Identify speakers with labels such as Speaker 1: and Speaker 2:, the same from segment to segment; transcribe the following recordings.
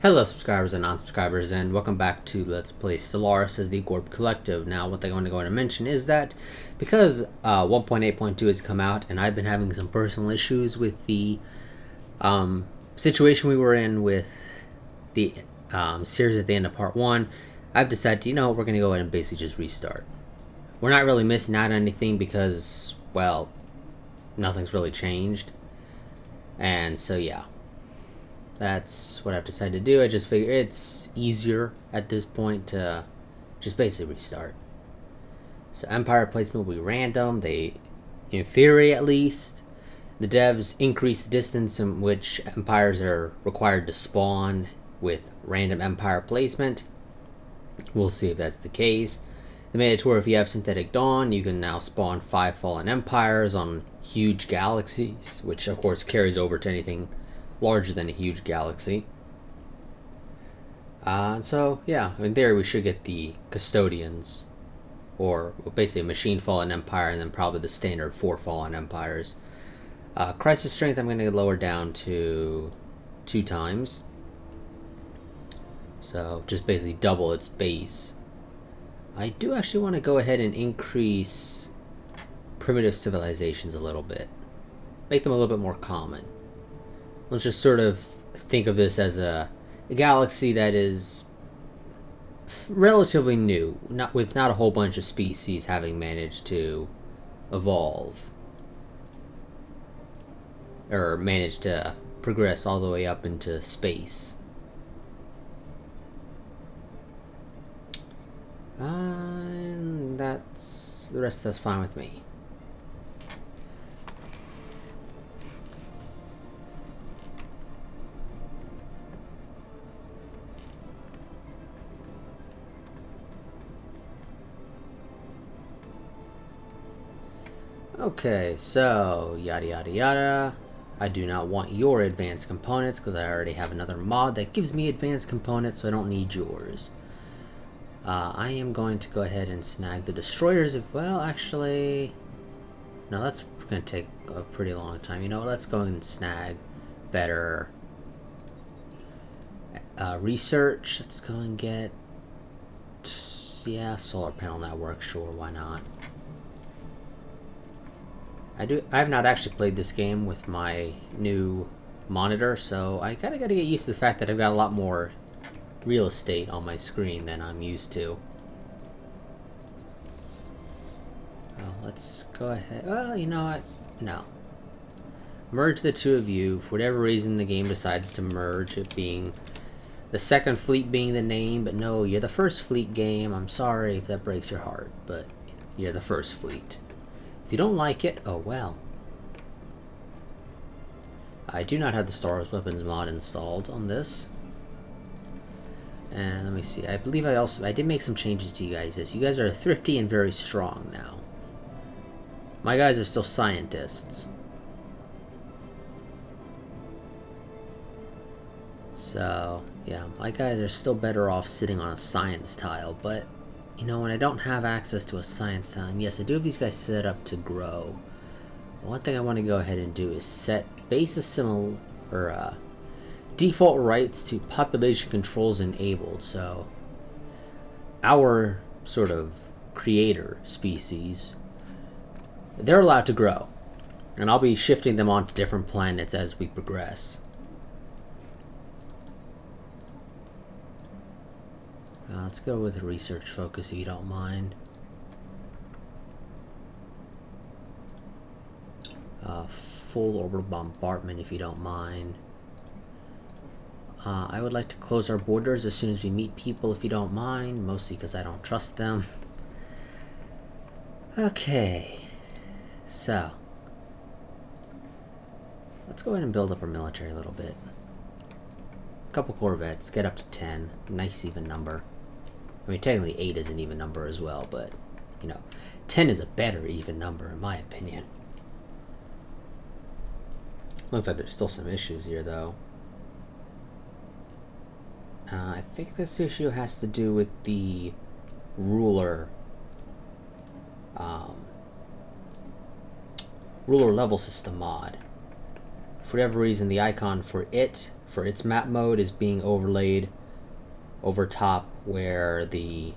Speaker 1: Hello subscribers and non-subscribers, and welcome back to Let's Play Stellaris as the Gorb Collective. Now what I'm going to go and mention is that because 1.8.2 has come out and I've been having some personal issues with the situation we were in with the series at the end of part 1, I've decided, we're going to go ahead and basically just restart. We're not really missing out on anything because, well, nothing's really changed. And so yeah. That's what I've decided to do. I just figure it's easier at this point to just basically restart. So Empire placement will be random. They, in theory at least, the devs increase the distance in which Empires are required to spawn with random Empire placement. We'll see if that's the case. They made it to where if you have Synthetic Dawn, you can now spawn 5 Fallen Empires on huge galaxies, which of course carries over to anything larger than a huge galaxy. So, yeah, in theory we should get the Custodians, or basically a Machine Fallen Empire, and then probably the standard 4 Fallen Empires. Crisis Strength I'm going to lower down to 2 times. So, just basically double its base. I do actually want to go ahead and increase primitive civilizations a little bit. Make them a little bit more common. Let's just sort of think of this as a galaxy that is relatively new, with not a whole bunch of species having managed to evolve or managed to progress all the way up into space. And the rest that's fine with me. Okay, so yada yada yada. I do not want your advanced components because I already have another mod that gives me advanced components, so I don't need yours. I am going to go ahead and snag the destroyers. Well, actually, no, that's going to take a pretty long time. Let's go and snag better research. Let's go and get, yeah, solar panel network. Sure, why not? I have not actually played this game with my new monitor, so I gotta get used to the fact that I've got a lot more real estate on my screen than I'm used to. Well, let's go ahead. Well, you know what? No. Merge the two of you. For whatever reason, the game decides to merge it being the second fleet being the name, but no, you're the first fleet game. I'm sorry if that breaks your heart, but you're the first fleet. If you don't like it, oh well. I do not have the Star Wars Weapons mod installed on this. And let me see. I believe I did make some changes to you guys. You guys are thrifty and very strong now. My guys are still scientists. So, yeah, my guys are still better off sitting on a science tile, but when I don't have access to a science tile, and yes, I do have these guys set up to grow. One thing I want to go ahead and do is set default rights to population controls enabled. So our sort of creator species, they're allowed to grow, and I'll be shifting them onto different planets as we progress. Let's go with a research focus if you don't mind. Full orbital bombardment if you don't mind. I would like to close our borders as soon as we meet people if you don't mind, mostly because I don't trust them. Okay, so let's go ahead and build up our military a little bit. A couple Corvettes, get up to 10, nice even number. I mean, technically 8 is an even number as well, but 10 is a better even number in my opinion. Looks like there's still some issues here though. I think this issue has to do with the ruler level system mod for whatever reason, the icon for its map mode is being overlaid over top where the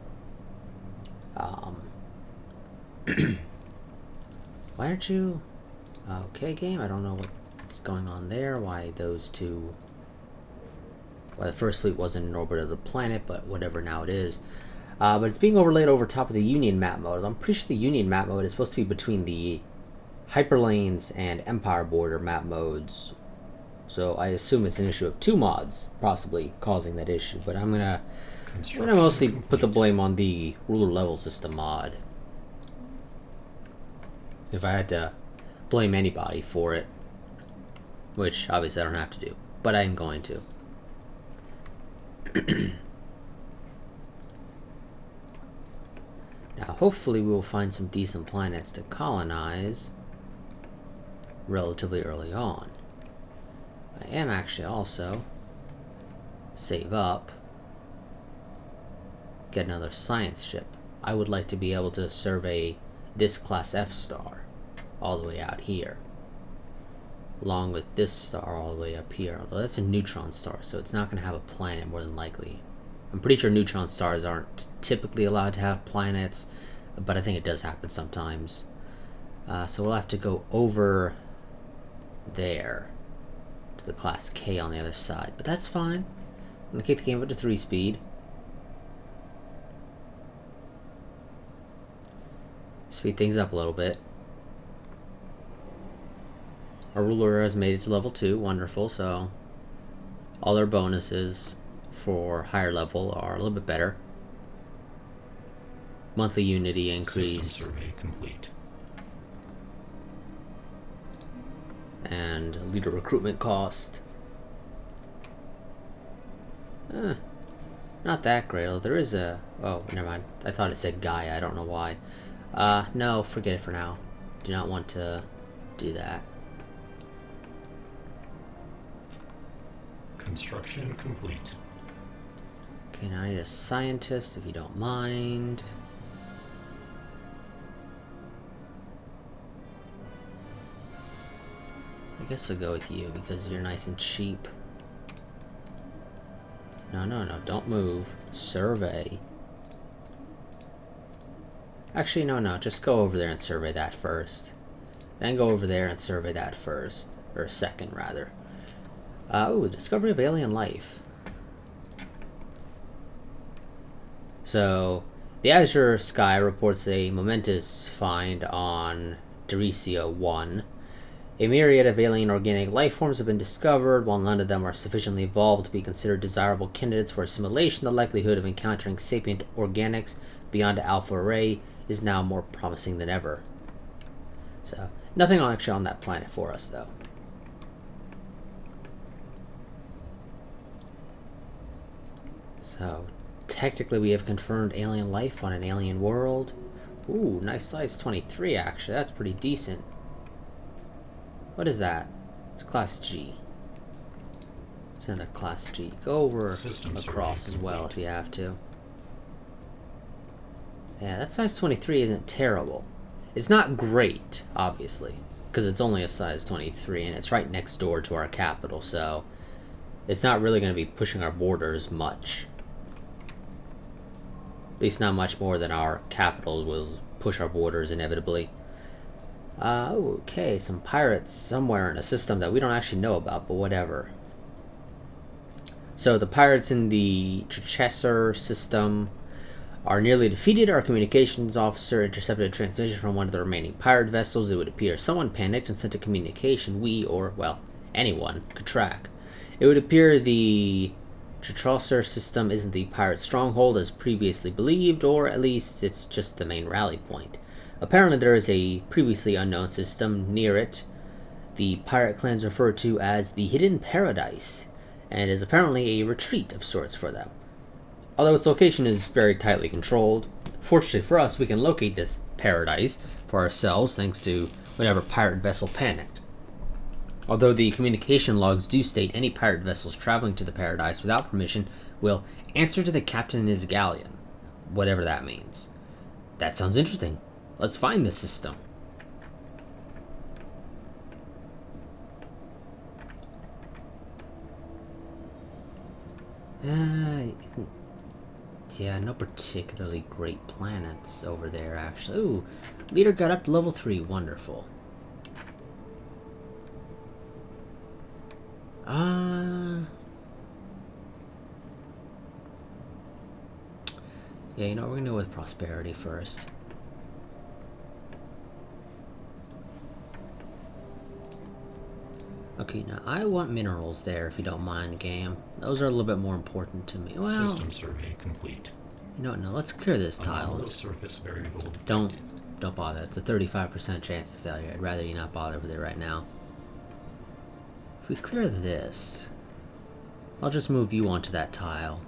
Speaker 1: why aren't you okay, game? I don't know what's going on there, why those two, why the first fleet wasn't in orbit of the planet, but whatever, now it is. But it's being overlaid over top of the Union map mode. I'm pretty sure the Union map mode is supposed to be between the Hyperlanes and Empire border map modes. So I assume it's an issue of two mods possibly causing that issue. But I'm gonna mostly put the blame on the ruler level system mod. If I had to blame anybody for it, which obviously I don't have to do, but I am going to. Now, hopefully we will find some decent planets to colonize relatively early on. I am actually also save up, get another science ship. I would like to be able to survey this class F star all the way out here, along with this star all the way up here. Although that's a neutron star, so it's not going to have a planet more than likely. I'm pretty sure neutron stars aren't typically allowed to have planets, but I think it does happen sometimes. So we'll have to go over there to the class K on the other side, but that's fine. I'm going to kick the game up to 3-speed. Speed things up a little bit. Our ruler has made it to level 2, wonderful, so all their bonuses for higher level are a little bit better. Monthly unity increase.
Speaker 2: System survey complete.
Speaker 1: And leader recruitment cost. Not that great. There is a... Oh, never mind. I thought it said Gaia. I don't know why. No, forget it for now. Do not want to do that.
Speaker 2: Construction complete.
Speaker 1: Okay, now I need a scientist, if you don't mind. I guess I'll go with you because you're nice and cheap. No, don't move. Survey. Actually, no, just go over there and survey that first. Then go over there and survey that first. Or second, rather. Oh, discovery of alien life. So, the Azure Sky reports a momentous find on Dericia 1. A myriad of alien organic life forms have been discovered. While none of them are sufficiently evolved to be considered desirable candidates for assimilation, the likelihood of encountering sapient organics beyond Alpha Array is now more promising than ever. So, nothing actually on that planet for us, though. So, technically we have confirmed alien life on an alien world. Ooh, nice size 23, actually. That's pretty decent. What is that? It's class G. It's another class G. Go over across as well if you have to. Yeah, that size 23 isn't terrible. It's not great, obviously, because it's only a size 23 and it's right next door to our capital, so it's not really going to be pushing our borders much. At least not much more than our capital will push our borders inevitably. Okay, some pirates somewhere in a system that we don't actually know about, but whatever. So the pirates in the Chichester system are nearly defeated. Our communications officer intercepted a transmission from one of the remaining pirate vessels. It would appear someone panicked and sent a communication we, or, well, anyone, could track. It would appear the Chichester system isn't the pirate stronghold as previously believed, or at least it's just the main rally point. Apparently there is a previously unknown system near it. The pirate clans refer to as the Hidden Paradise, and is apparently a retreat of sorts for them. Although its location is very tightly controlled, fortunately for us, we can locate this paradise for ourselves thanks to whatever pirate vessel panicked. Although the communication logs do state any pirate vessels traveling to the paradise without permission will answer to the captain in his galleon, whatever that means. That sounds interesting. Let's find this system. Yeah, no particularly great planets over there, actually. Ooh, leader got up to level 3. Wonderful. Yeah, you know, we're gonna go with prosperity first. Okay, now I want minerals there, if you don't mind, game. Those are a little bit more important to me. Well,
Speaker 2: System survey complete.
Speaker 1: you know what, no, let's clear this tile.
Speaker 2: Anomalous surface variable detected.
Speaker 1: Don't bother. It's a 35% chance of failure. I'd rather you not bother with it right now. If we clear this, I'll just move you onto that tile.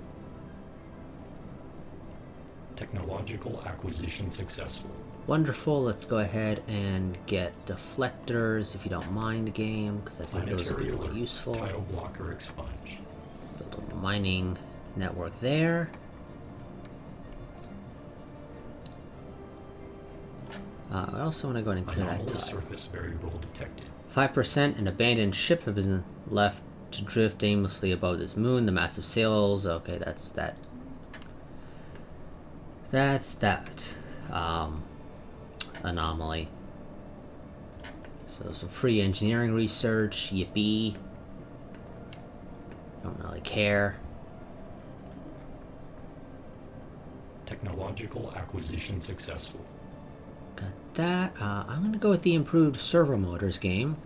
Speaker 2: Technological acquisition successful.
Speaker 1: Wonderful. Let's go ahead and get deflectors, if you don't mind, game, because I think those would be more useful.
Speaker 2: Tile blocker expunged.
Speaker 1: Build a mining network there. I also want to go ahead and clear that
Speaker 2: Anomalous
Speaker 1: tile.
Speaker 2: surface variable detected.
Speaker 1: 5% an abandoned ship have been left to drift aimlessly above this moon. The massive sails. Okay, that's that. That's that. Anomaly. So some free engineering research. Yippee. Don't really care.
Speaker 2: Technological acquisition successful.
Speaker 1: Got that. I'm gonna go with the improved servo motors game,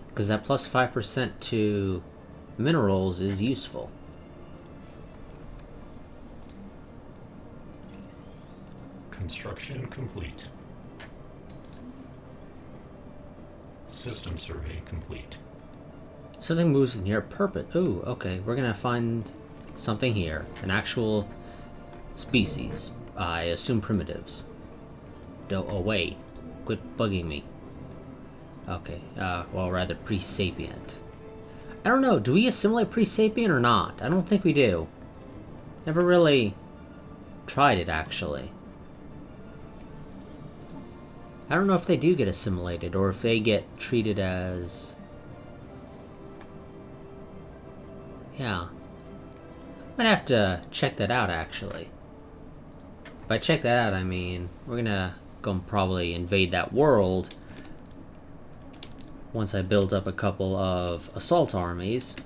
Speaker 1: because that plus 5% to minerals is useful.
Speaker 2: Construction complete. System survey complete.
Speaker 1: Something moves near purpose. Ooh, okay. We're gonna find something here. An actual species. I assume primitives. Away. Quit bugging me. Okay. Well, rather pre-sapient. I don't know. Do we assimilate pre-sapient or not? I don't think we do. Never really tried it, actually. I don't know if they do get assimilated or if they get treated as... Yeah. Might have to check that out, actually. By check that out, I mean, we're gonna go and probably invade that world once I build up a couple of assault armies.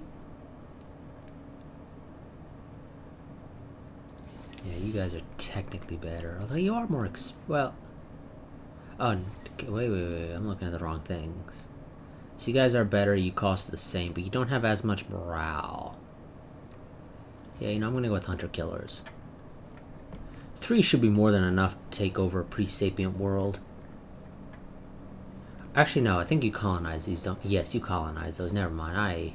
Speaker 1: Yeah, you guys are technically better, although you are more well... Oh, wait, I'm looking at the wrong things. So you guys are better, you cost the same, but you don't have as much morale. Yeah, you know, I'm gonna go with Hunter-Killers. 3 should be more than enough to take over a pre-sapient world. Actually, no, I think you colonize these, don't... Yes, you colonize those, never mind. I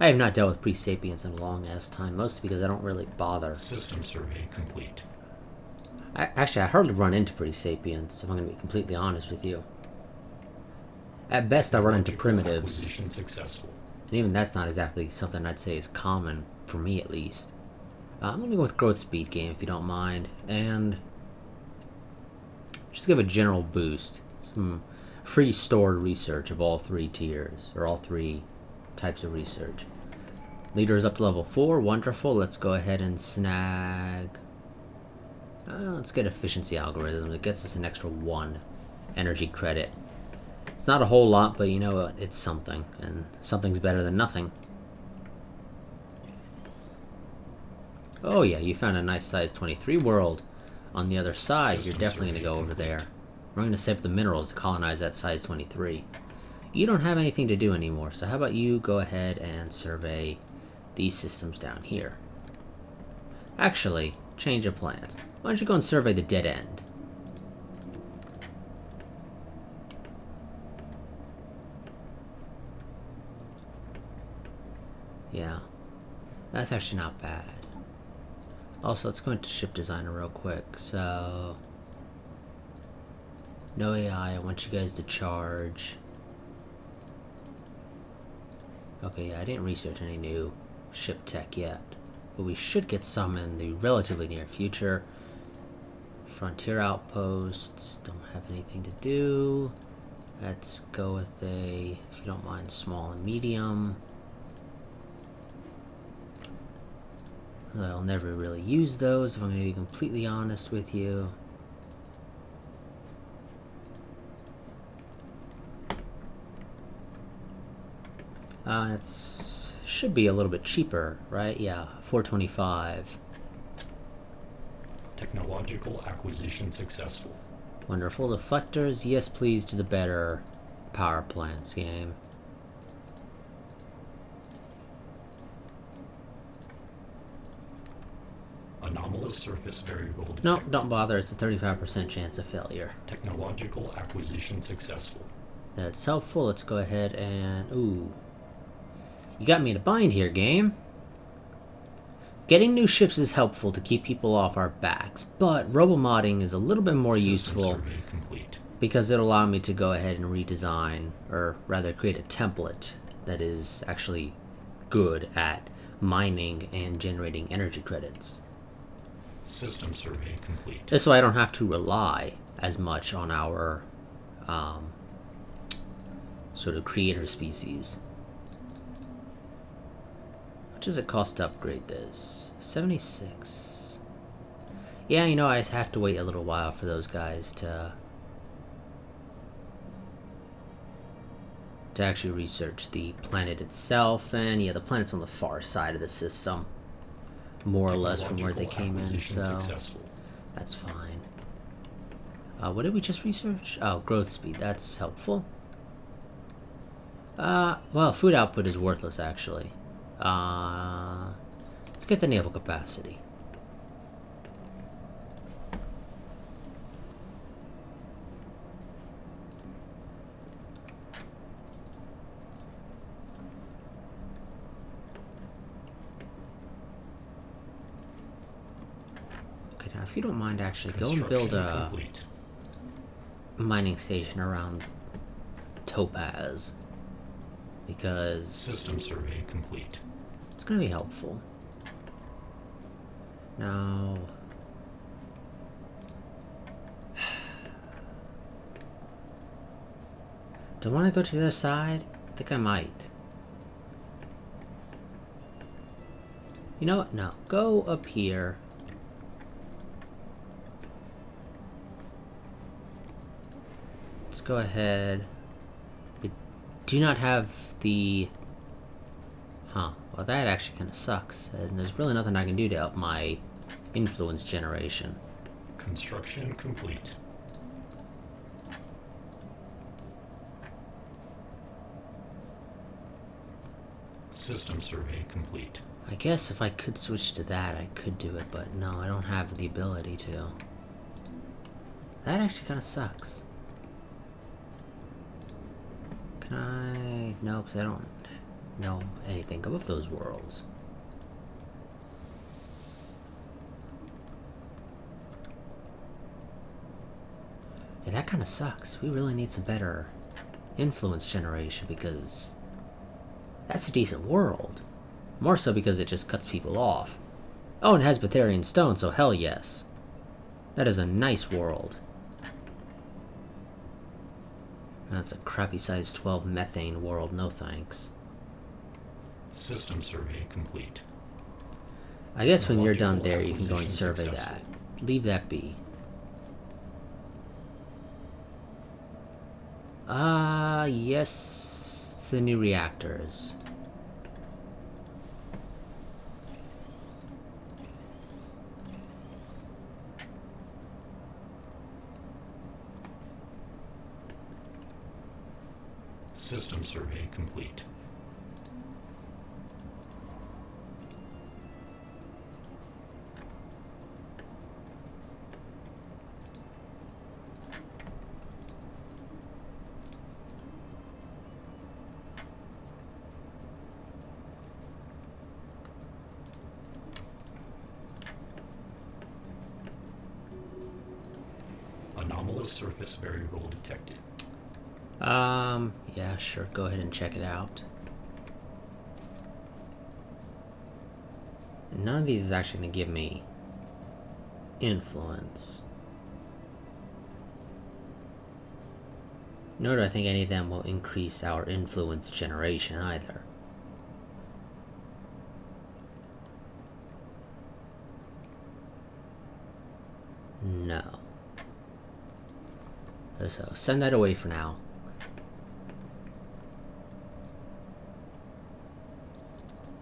Speaker 1: have not dealt with pre-sapients in a long-ass time, mostly because I don't really bother.
Speaker 2: System survey complete.
Speaker 1: Actually, I hardly run into pre-sapients, if I'm going to be completely honest with you. At best, I run into primitives.
Speaker 2: Acquisition successful.
Speaker 1: And even that's not exactly something I'd say is common, for me at least. I'm going to go with growth speed game, if you don't mind. And just give a general boost. Some free stored research of all 3 tiers, or all 3 types of research. Leader is up to level 4, wonderful. Let's go ahead and snag... let's get efficiency algorithm. It gets us an extra 1 energy credit. It's not a whole lot, but you know what? It's something. And something's better than nothing. Oh yeah, you found a nice size 23 world. On the other side, you're definitely going to go over there. We're going to save the minerals to colonize that size 23. You don't have anything to do anymore, so how about you go ahead and survey these systems down here. Actually, change of plans. Why don't you go and survey the dead end? Yeah, that's actually not bad. Also, let's go into ship designer real quick. So, no AI, I want you guys to charge. Okay, yeah, I didn't research any new ship tech yet, but we should get some in the relatively near future. Frontier outposts, don't have anything to do. Let's go with a, if you don't mind, small and medium. I'll never really use those, if I'm going to be completely honest with you. It's should be a little bit cheaper, right? Yeah, $425.
Speaker 2: Technological acquisition successful.
Speaker 1: Wonderful. Deflectors, yes please to the better power plants game.
Speaker 2: Anomalous surface variable detected.
Speaker 1: No, don't bother. It's a 35% chance of failure.
Speaker 2: Technological acquisition successful.
Speaker 1: That's helpful. Let's go ahead and... Ooh. You got me in a bind here, game. Getting new ships is helpful to keep people off our backs, but robomodding is a little bit more useful
Speaker 2: Survey complete.
Speaker 1: because it'll allow me to go ahead and redesign, or rather create a template that is actually good at mining and generating energy credits.
Speaker 2: System survey complete.
Speaker 1: Just so I don't have to rely as much on our sort of creator species. How much does it cost to upgrade this? 76. Yeah, you know, I have to wait a little while for those guys to actually research the planet itself. And yeah, the planet's on the far side of the system, more or less from where they came in, so
Speaker 2: successful.
Speaker 1: that's fine. What did we just research? Oh, growth speed. That's helpful. Well, food output is worthless, actually. Let's get the naval capacity. Okay, now if you don't mind, actually, go and build a
Speaker 2: Complete.
Speaker 1: mining station around Topaz. Because
Speaker 2: System survey complete.
Speaker 1: it's gonna be helpful. Now, do I want to go to the other side? I think I might. You know what? No. Go up here. Let's go ahead. We do not have the... Huh. Well, that actually kind of sucks. And there's really nothing I can do to help my influence generation.
Speaker 2: Construction complete. System survey complete.
Speaker 1: I guess if I could switch to that, I could do it, but no, I don't have the ability to. That actually kind of sucks. Can I? No, because I don't know anything about those worlds. Yeah, that kind of sucks. We really need some better influence generation because that's a decent world. More so because it just cuts people off. Oh, and it has Betharian stone, so hell yes. That is a nice world. That's a crappy size 12 methane world, no thanks.
Speaker 2: System survey complete.
Speaker 1: I guess when you're done there, you can go and
Speaker 2: Acquisition
Speaker 1: survey
Speaker 2: successful.
Speaker 1: that. Leave that be. Yes, the new reactors.
Speaker 2: System survey complete. Anomalous surface variable detected.
Speaker 1: Yeah, sure, go ahead and check it out. None of these is actually going to give me influence. Nor do I think any of them will increase our influence generation either. No. So send that away for now.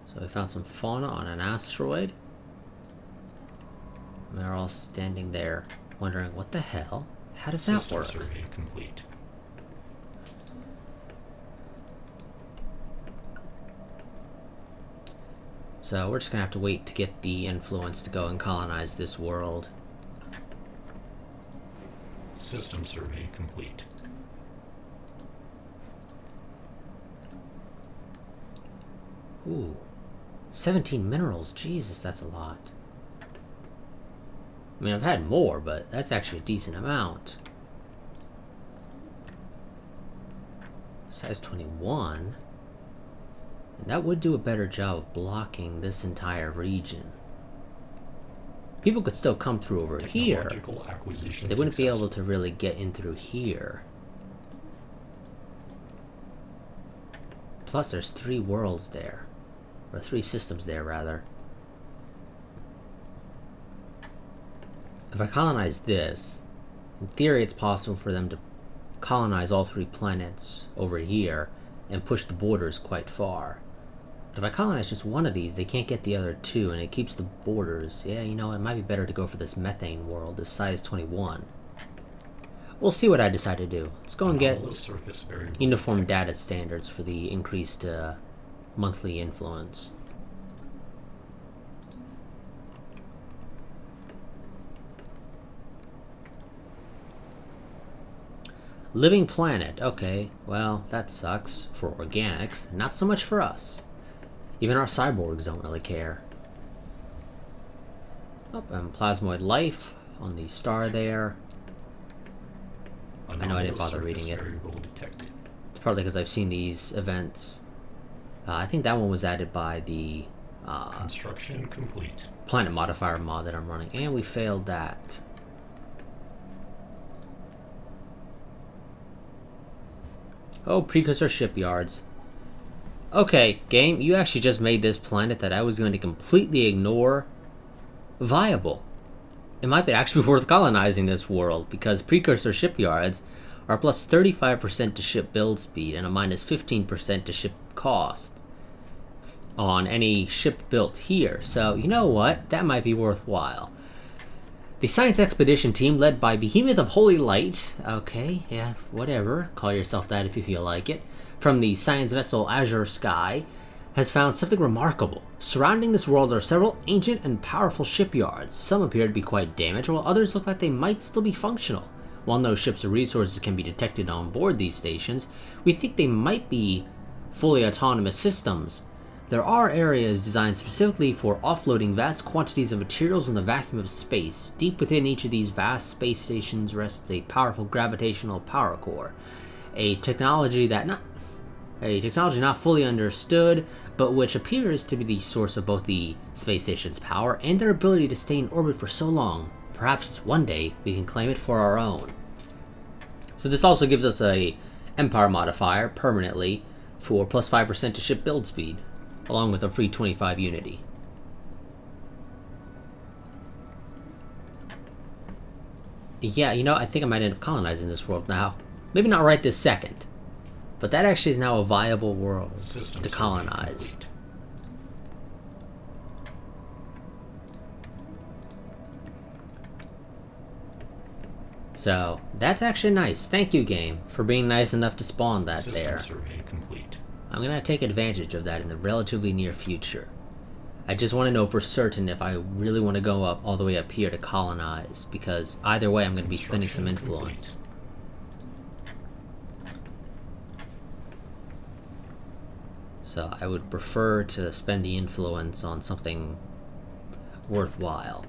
Speaker 1: So we found some fauna on an asteroid. And they're all standing there wondering, what the hell? How does that work?
Speaker 2: System survey complete.
Speaker 1: So we're just gonna have to wait to get the influence to go and colonize this world.
Speaker 2: System survey complete.
Speaker 1: Ooh. 17 minerals. Jesus, that's a lot. I mean, I've had more, but that's actually a decent amount. Size 21. And that would do a better job of blocking this entire region. People could still come through over here.
Speaker 2: Acquisition
Speaker 1: They wouldn't be able to really get in through here. Plus, there's 3 worlds there. Or 3 systems there, rather. If I colonize this, in theory it's possible for them to colonize all 3 planets over here and push the borders quite far. But if I colonize just one of these, they can't get the other 2, and it keeps the borders. Yeah, you know, it might be better to go for this methane world, this size 21. We'll see what I decide to do. Let's go and get uniform data standards for the increased monthly influence. Living planet. Okay, well, that sucks for organics. Not so much for us. Even our cyborgs don't really care. Oh, and plasmoid life on the star there. I know I didn't bother reading it. It's partly because I've seen these events. I think that one was added by the
Speaker 2: construction complete.
Speaker 1: Planet modifier mod that I'm running, and we failed that. Oh, precursor shipyards. Okay, game, you actually just made this planet that I was going to completely ignore viable. It might be actually worth colonizing this world, because precursor shipyards are plus 35% to ship build speed and a minus 15% to ship cost on any ship built here. So, you know what? That might be worthwhile. The science expedition team, led by Behemoth of Holy Light, okay, yeah, whatever, call yourself that if you feel like it, from the science vessel Azure Sky, has found something remarkable. Surrounding this world are several ancient and powerful shipyards. Some appear to be quite damaged, while others look like they might still be functional. While no ships or resources can be detected on board these stations, we think they might be fully autonomous systems. There are areas designed specifically for offloading vast quantities of materials in the vacuum of space. Deep within each of these vast space stations rests a powerful gravitational power core, a technology not fully understood, but which appears to be the source of both the space station's power and their ability to stay in orbit for so long. Perhaps one day we can claim it for our own. So this also gives us a Empire modifier permanently for plus 5% to ship build speed, along with a free 25 Unity. Yeah, you know, I think I might end up colonizing this world now. Maybe not right this second, but that actually is now a viable world to colonize. So, that's actually nice. Thank you, game, for being nice enough to spawn that there. I'm going to take advantage of that in the relatively near future. I just want to know for certain if I really want to go up all the way up here to colonize, because either way I'm going to be spending some influence. So I would prefer to spend the influence on something worthwhile.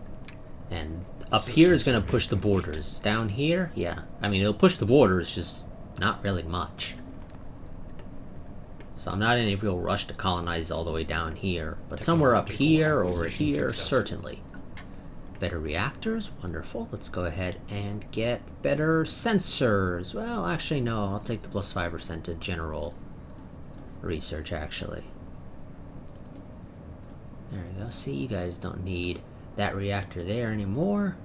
Speaker 1: And up here is going to push the borders. Down here, yeah. I mean, it'll push the borders, just not really much. So I'm not in a real rush to colonize all the way down here, but somewhere up here or over here, certainly. Better reactors? Wonderful. Let's go ahead and get better sensors. Well, actually, no. I'll take the plus 5% to general research, actually. There we go. See, you guys don't need that reactor there anymore.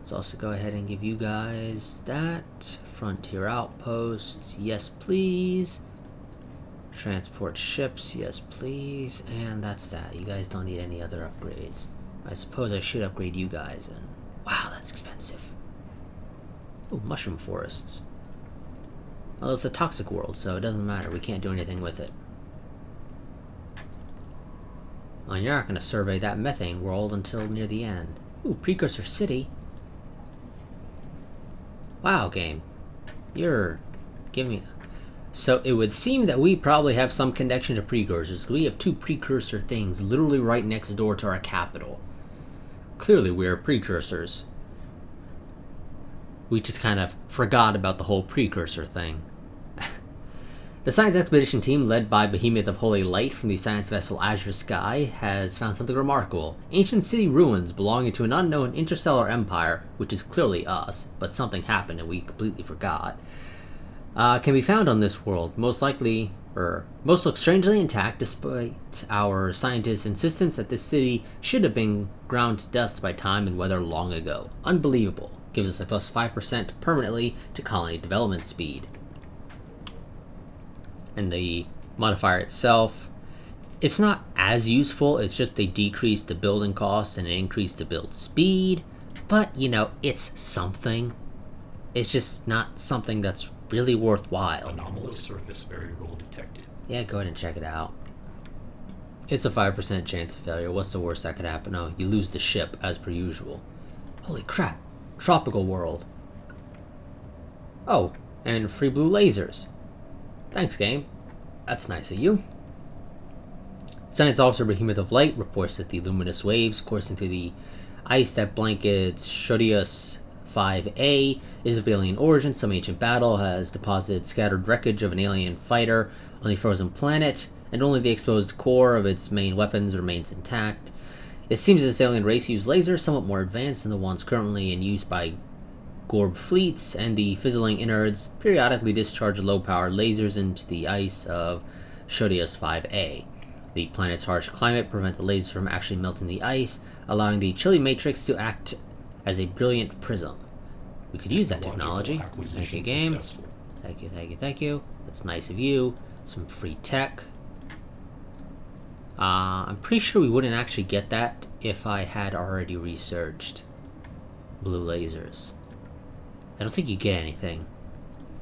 Speaker 1: Let's also go ahead and give you guys that. Frontier outposts, yes please. Transport ships, yes please. And that's that. You guys don't need any other upgrades. I suppose I should upgrade you guys, and wow, that's expensive. Ooh, mushroom forests. Well, it's a toxic world, so it doesn't matter. We can't do anything with it. Well, you're not going to survey that methane world until near the end. Ooh, Precursor City. Wow, game. You're giving me... So it would seem that we probably have some connection to precursors. We have two precursor things literally right next door to our capital. Clearly we are precursors. We just kind of forgot about the whole precursor thing. The science expedition team, led by Behemoth of Holy Light from the science vessel Azure Sky, has found something remarkable. Ancient city ruins belonging to an unknown interstellar empire, which is clearly us, but something happened and we completely forgot, can be found on this world. Most look strangely intact, despite our scientists' insistence that this city should have been ground to dust by time and weather long ago. Unbelievable. Gives us a plus 5% permanently to colony development speed. And the modifier itself, it's not as useful. It's just they decrease the building cost and an increase the build speed. But, you know, it's something. It's just not something that's really worthwhile.
Speaker 2: Anomalous surface variable detected.
Speaker 1: Yeah, go ahead and check it out. It's a 5% chance of failure. What's the worst that could happen? Oh, you lose the ship, as per usual. Holy crap. Tropical world. Oh, and free blue lasers. Thanks, game. That's nice of you. Science Officer Behemoth of Light reports that the luminous waves coursing through the ice that blankets Shodius 5A is of alien origin. Some ancient battle has deposited scattered wreckage of an alien fighter on the frozen planet, and only the exposed core of its main weapons remains intact. It seems that this alien race used lasers somewhat more advanced than the ones currently in use by Gorb fleets, and the fizzling innards periodically discharge low-powered lasers into the ice of Shodius 5A. The planet's harsh climate prevents the lasers from actually melting the ice, allowing the chilly matrix to act as a brilliant prism. We could use that technology. Thank you, game.
Speaker 2: Successful.
Speaker 1: Thank you, thank you, thank you. That's nice of you. Some free tech. I'm pretty sure we wouldn't actually get that if I had already researched blue lasers. I don't think you get anything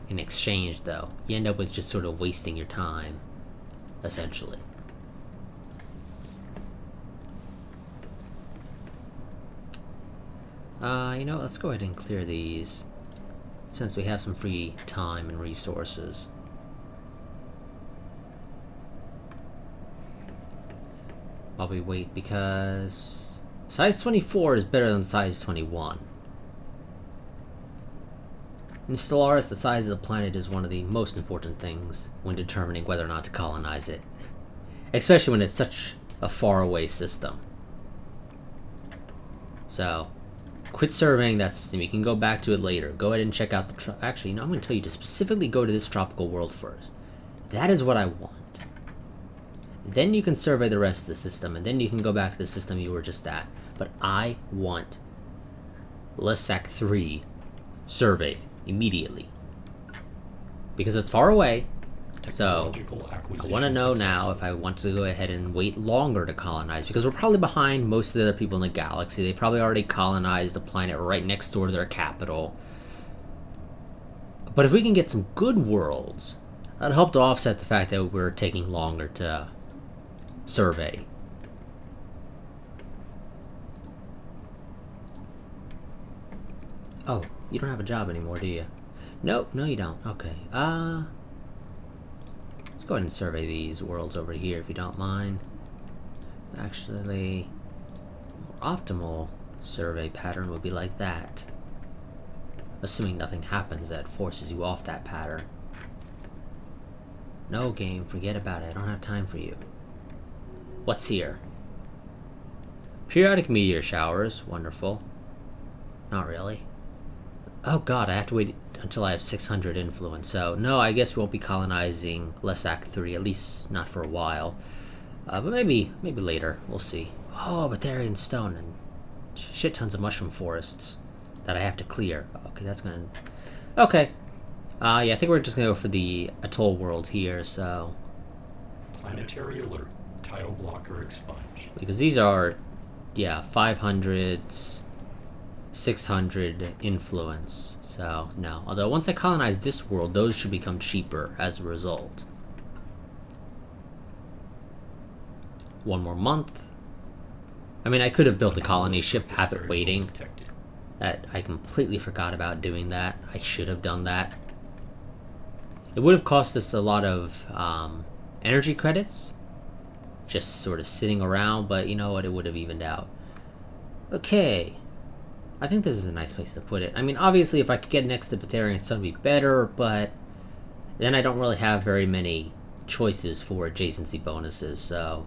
Speaker 1: in exchange, though. You end up with just sort of wasting your time, essentially. You know, let's go ahead and clear these, since we have some free time and resources. While we wait, because size 24 is better than size 21. In Stellaris, the size of the planet is one of the most important things when determining whether or not to colonize it. Especially when it's such a faraway system. So, quit surveying that system. You can go back to it later. Go ahead and check out the... Actually, no, I'm going to tell you to specifically go to this tropical world first. That is what I want. Then you can survey the rest of the system, and then you can go back to the system you were just at. But I want Lesac 3 surveyed immediately, because it's far away. So I want to know now if I want to go ahead and wait longer to colonize, because we're probably behind most of the other people in the galaxy. They probably already colonized the planet right next door to their capital. But if we can get some good worlds, that'll help to offset the fact that we're taking longer to survey. Oh, you don't have a job anymore, do you? Nope, no you don't. Okay. Let's go ahead and survey these worlds over here, if you don't mind. Actually, more optimal survey pattern would be like that. Assuming nothing happens that forces you off that pattern. No, game, forget about it. I don't have time for you. What's here? Periodic meteor showers. Wonderful. Not really. Oh god, I have to wait until I have 600 influence, so no, I guess we won't be colonizing Lesac 3, at least not for a while. But maybe later, we'll see. Oh, Batharian stone and shit tons of mushroom forests. that I have to clear. Okay, that's gonna... Okay. Yeah, I think we're just gonna go for the atoll world here, so...
Speaker 2: Planetary alert. Tile blocker expunged.
Speaker 1: Because these are, yeah, 500s, 600 influence, so no. Although once I colonize this world, those should become cheaper as a result. One more month. I mean, I could have built a colony ship, have it waiting. That I completely forgot about doing that. I should have done that. It would have cost us a lot of energy credits, just sort of sitting around, but you know what, it would have evened out. Okay. I think this is a nice place to put it. I mean, obviously, if I could get next to Batarians, that would be better, but then I don't really have very many choices for adjacency bonuses, so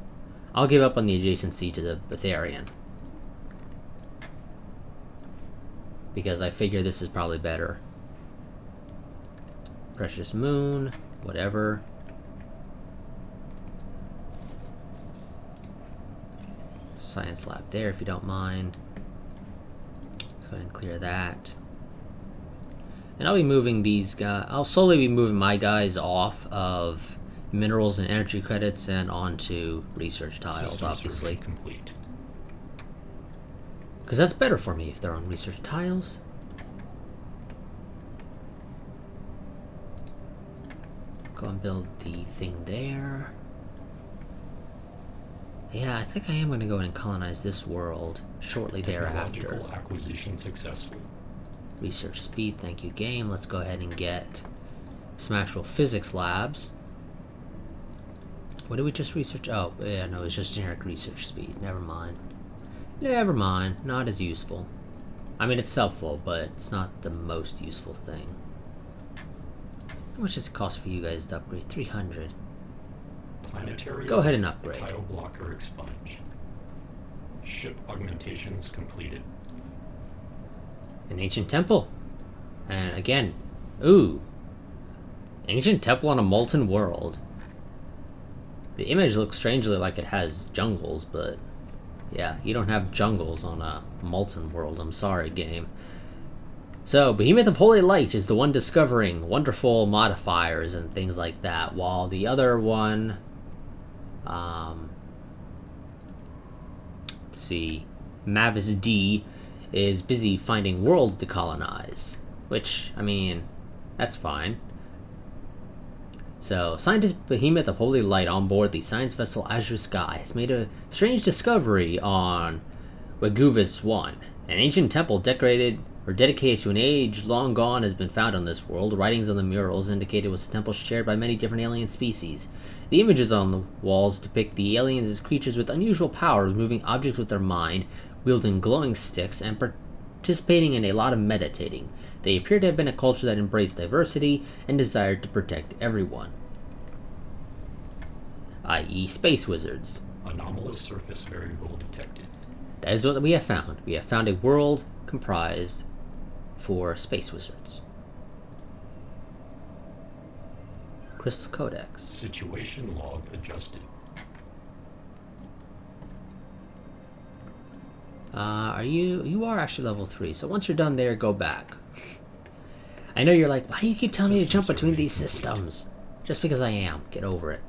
Speaker 1: I'll give up on the adjacency to the Batharian. Because I figure this is probably better. Precious Moon, whatever. Science lab there, if you don't mind. Let's go ahead and clear that. And I'll be moving these guys. I'll slowly be moving my guys off of minerals and energy credits and onto research tiles, obviously.
Speaker 2: Complete.
Speaker 1: Because that's better for me if they're on research tiles. Go and build the thing there. Yeah, I think I am going to go and colonize this world shortly thereafter.
Speaker 2: Technological acquisition successful.
Speaker 1: Research speed, thank you, game. Let's go ahead and get some actual physics labs. What did we just research? Oh, yeah, no, it's just generic research speed. Never mind. Never mind. Not as useful. I mean, it's helpful, but it's not the most useful thing. How much does it cost for you guys to upgrade? 300.
Speaker 2: Planetary
Speaker 1: Go ahead and upgrade.
Speaker 2: Tile blocker expunged. Ship augmentations completed.
Speaker 1: An ancient temple. And again, ooh. Ancient temple on a molten world. The image looks strangely like it has jungles, but yeah, you don't have jungles on a molten world. I'm sorry, game. So, Behemoth of Holy Light is the one discovering wonderful modifiers and things like that, while the other one, let's see, Mavis D is busy finding worlds to colonize, which, I mean, that's fine. So, scientist Behemoth of Holy Light on board the science vessel Azure Sky has made a strange discovery on Weguvis 1. An ancient temple decorated or dedicated to an age long gone has been found on this world. Writings on the murals indicate it was a temple shared by many different alien species. The images on the walls depict the aliens as creatures with unusual powers, moving objects with their mind, wielding glowing sticks, and participating in a lot of meditating. They appear to have been a culture that embraced diversity and desired to protect everyone, i.e. space wizards.
Speaker 2: Anomalous surface variable detected.
Speaker 1: That is what we have found. We have found a world comprised for space wizards. Crystal Codex.
Speaker 2: Situation log adjusted.
Speaker 1: You are actually level 3, so once you're done there, go back. I know you're like, why do you keep telling me to jump between these systems? Just because I am. Get over it.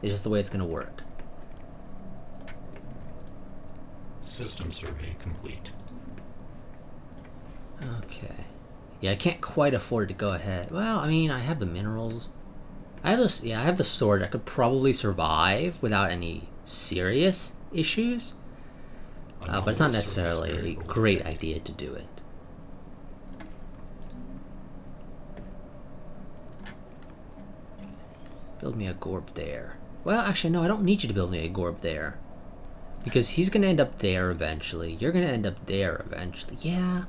Speaker 1: It's just the way it's gonna work.
Speaker 2: System survey complete.
Speaker 1: Okay. Yeah, I can't quite afford to go ahead. Well, I mean, I have the minerals. I have this. Yeah, I have the storage. I could probably survive without any serious issues. But it's not necessarily a great idea to do it. Build me a Gorb there. Well, actually, no, I don't need you to build me a Gorb there. Because he's going to end up there eventually. You're going to end up there eventually. Yeah.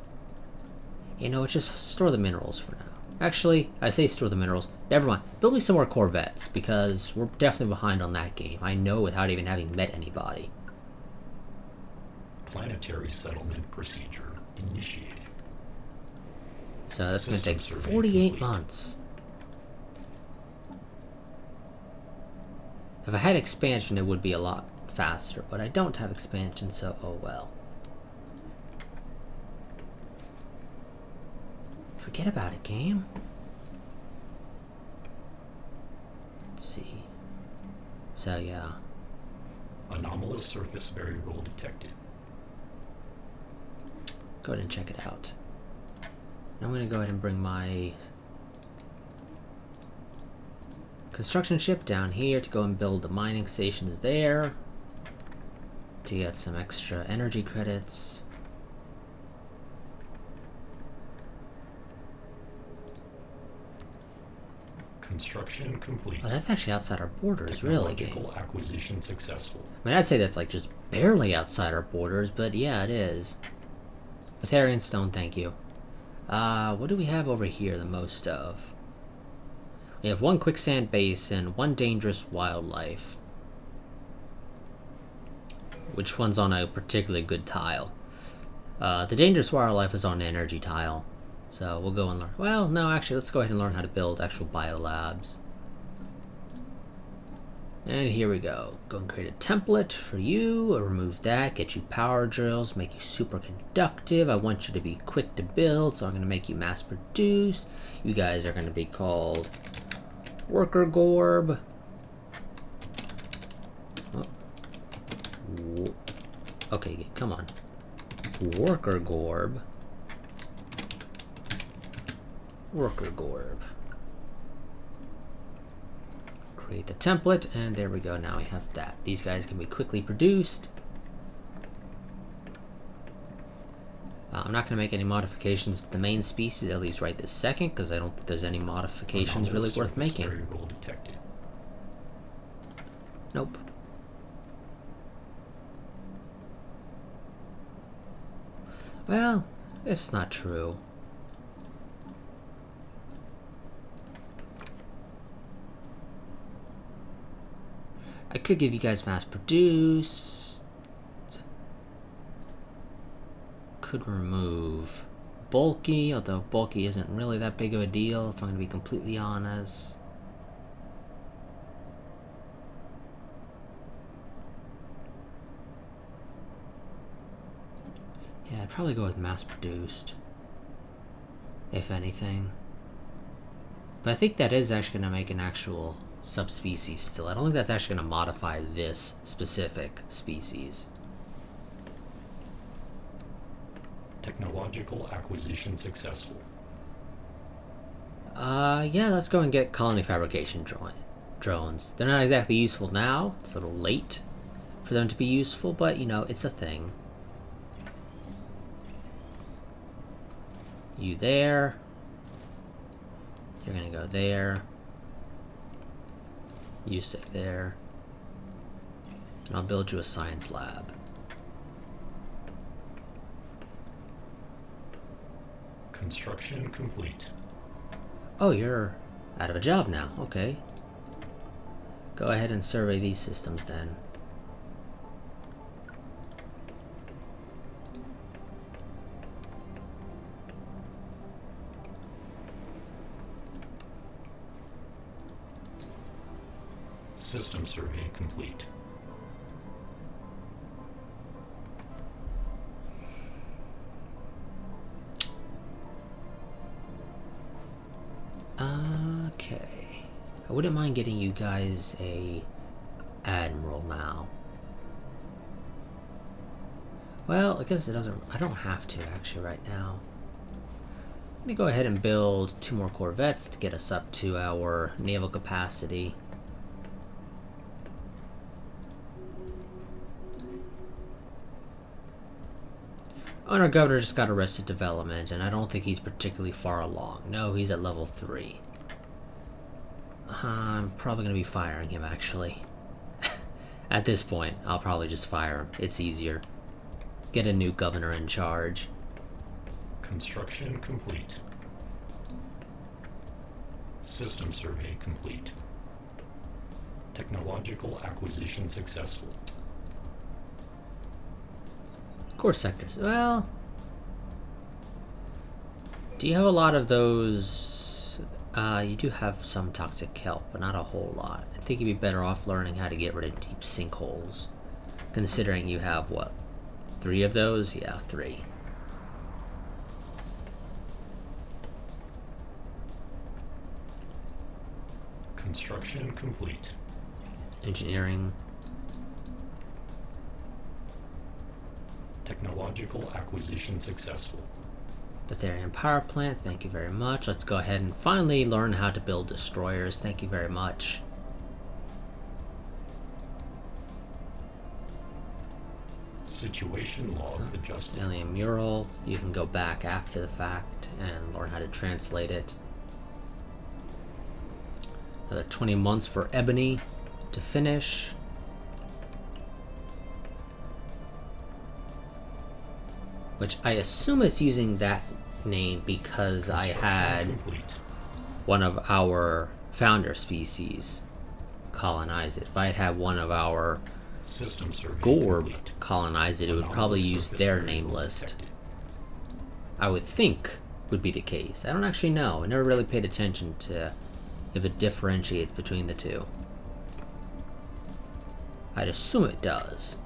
Speaker 1: You know, just store the minerals for now. Actually, I say store the minerals. Never mind. Build me some more Corvettes, because we're definitely behind on that game. I know without even having met anybody.
Speaker 2: Planetary settlement procedure initiated.
Speaker 1: So that's going to take 48 months. If I had expansion, it would be a lot faster, but I don't have expansion, so oh well. Forget about it, game. Let's see. So, yeah.
Speaker 2: Anomalous surface variable detected.
Speaker 1: Go ahead and check it out. I'm going to go ahead and bring my construction ship down here to go and build the mining stations there to get some extra energy credits.
Speaker 2: Construction complete.
Speaker 1: Oh, that's actually outside our borders, really, game.
Speaker 2: Technological acquisition successful.
Speaker 1: I mean, I'd say that's like just barely outside our borders, but yeah, it is. Etherian stone, thank you. What do we have over here the most of? We have one quicksand basin, one dangerous wildlife. Which one's on a particularly good tile? The dangerous wildlife is on an energy tile. So we'll go and learn. Well, no, actually, let's go ahead and learn how to build actual biolabs. And here we go. Go and create a template for you. Remove that. Get you power drills. Make you super conductive. I want you to be quick to build, so I'm going to make you mass produced. You guys are going to be called Worker Gorb. Oh. Okay, come on. Worker Gorb. Worker Gorb. Create the template, and there we go. Now we have that. These guys can be quickly produced. I'm not going to make any modifications to the main species, at least right this second, because I don't think there's any modifications really worth making.
Speaker 2: Variable detected.
Speaker 1: Nope. Well, it's not true. I could give you guys mass produced. Could remove bulky, although bulky isn't really that big of a deal if I'm going to be completely honest. Yeah, I'd probably go with mass produced, if anything. But I think that is actually going to make an actual subspecies still. I don't think that's actually going to modify this specific species.
Speaker 2: Technological acquisition successful.
Speaker 1: Yeah, let's go and get colony fabrication drones. They're not exactly useful now. It's a little late for them to be useful, but you know, it's a thing. You there. You're gonna go there. You stay there. And I'll build you a science lab.
Speaker 2: Construction complete.
Speaker 1: Oh, you're out of a job now. Okay. Go ahead and survey these systems then.
Speaker 2: System survey complete.
Speaker 1: Okay. I wouldn't mind getting you guys a admiral now. Well, I guess it doesn't. I don't have to actually right now. Let me go ahead and build 2 more corvettes to get us up to our naval capacity. Oh, and our governor just got Arrested Development, and I don't think he's particularly far along. No, he's at level 3. I'm probably going to be firing him, actually. At this point, I'll probably just fire him. It's easier. Get a new governor in charge.
Speaker 2: Construction complete. System survey complete. Technological acquisition successful.
Speaker 1: Core sectors. Well, do you have a lot of those? You do have some toxic kelp, but not a whole lot. I think you'd be better off learning how to get rid of deep sinkholes. Considering you have, what, 3 of those? Yeah, 3.
Speaker 2: Construction complete.
Speaker 1: Engineering.
Speaker 2: Technological acquisition successful.
Speaker 1: Betharian power plant, thank you very much. Let's go ahead and finally learn how to build destroyers. Thank you very much.
Speaker 2: Situation log adjusted.
Speaker 1: Alien mural, you can go back after the fact and learn how to translate it. Another 20 months for ebony to finish. Which I assume is using that name because I had
Speaker 2: Complete.
Speaker 1: one of our founder species colonize it. If I had had one of our
Speaker 2: System survey
Speaker 1: Gorb
Speaker 2: complete.
Speaker 1: colonize it, it would probably use their name list. I would think would be the case. I don't actually know. I never really paid attention to if it differentiates between the two. I'd assume it does.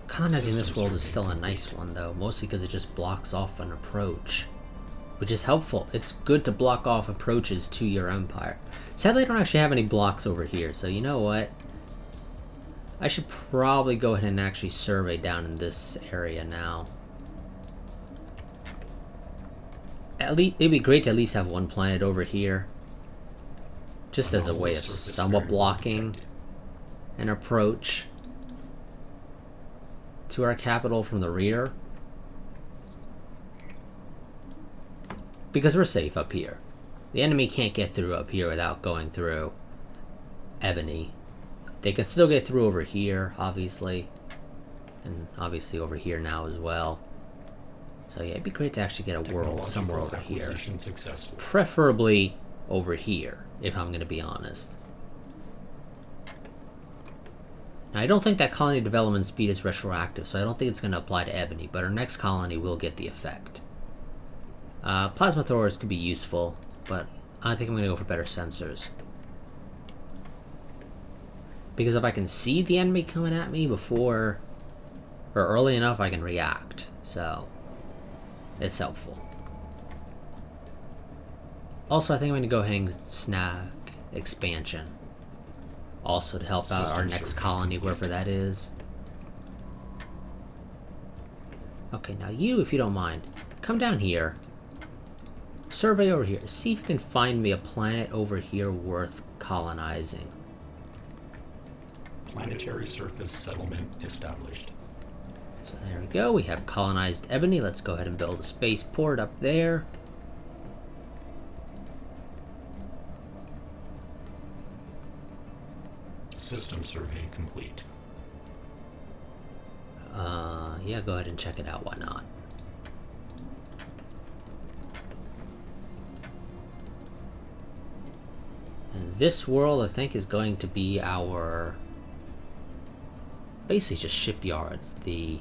Speaker 1: Colonizing this world is still a nice one, though, mostly because it just blocks off an approach, which is helpful. It's good to block off approaches to your empire. Sadly, I don't actually have any blocks over here, so you know what? I should probably go ahead and actually survey down in this area now. At least it'd be great to at least have one planet over here, just as a way of somewhat blocking an approach to our capital from the rear, because we're safe up here. The enemy can't get through up here without going through ebony. They can still get through over here, obviously, and obviously over here now as well. So yeah, it'd be great to actually get a world somewhere over here,
Speaker 2: Successful.
Speaker 1: preferably over here, if I'm going to be honest. Now, I don't think that colony development speed is retroactive, so I don't think it's going to apply to ebony, but our next colony will get the effect. Plasma throwers could be useful, but I think I'm going to go for better sensors. Because if I can see the enemy coming at me before, or early enough, I can react, so it's helpful. Also, I think I'm going to go ahead and snag expansion. Also to help out our next colony, wherever that is. Okay, now you, if you don't mind, come down here. Survey over here. See if you can find me a planet over here worth colonizing.
Speaker 2: Planetary surface settlement established.
Speaker 1: So there we go. We have colonized ebony. Let's go ahead and build a spaceport up there.
Speaker 2: System survey complete.
Speaker 1: Yeah, go ahead and check it out. Why not? And this world, I think, is going to be our basically just shipyards. The